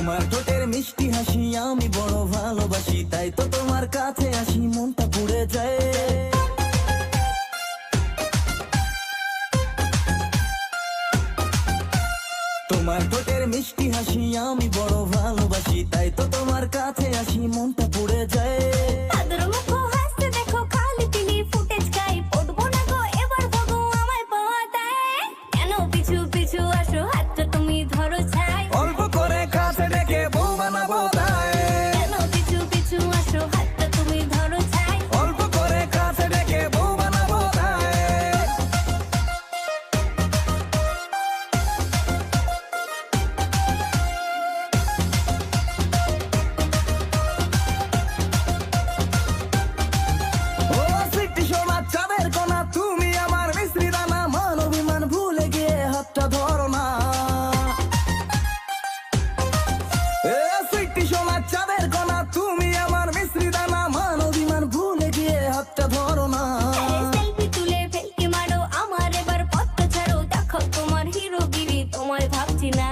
তোমার ঠোঁটের মিষ্টি হাসি আমি বড় ভালোবাসি, তাই তো তোমার কাছে আসি মনটা পুড়ে যায়। তোমার ঠোঁটের মিষ্টি হাসি আমি বড় ভালোবাসি, তাই তো তোমার কাছে আসি মনটা পুড়ে যায়। অল্প করে কাছে ডেকে বউ বানাবো তাই, অল্প করে কাছে ডেকে বউ বানাবো তাই। ও সিটি সোনা চাঁদের কোনা, তুমি আমার মিশ্রি দানা, মান অভিমান ভুলে গিয়ে হাতটা ধরো না। চাঁদের কোনা, তুমি আমার মিশ্রি দানা, মান অভিমান ভুলে গিয়ে হাতটা ধরো না। তোমায় ভাবছি না,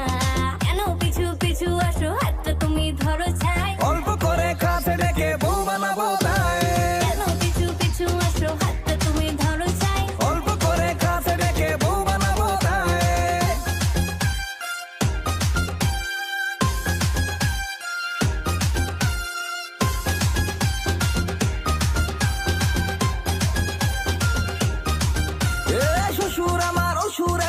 কেন পিছু পিছু আসো, হাতটা তুমি ধরো ছাই। অল্প করে কাছে ডেকে বউ বানাবো তাই, কেন পিছু পিছু আসো, হাতটা তুমি ধরো ছাই। অল্প করে কাছে ডেকে বউ বানাবো তাই। শ্বশুর আমার অসুর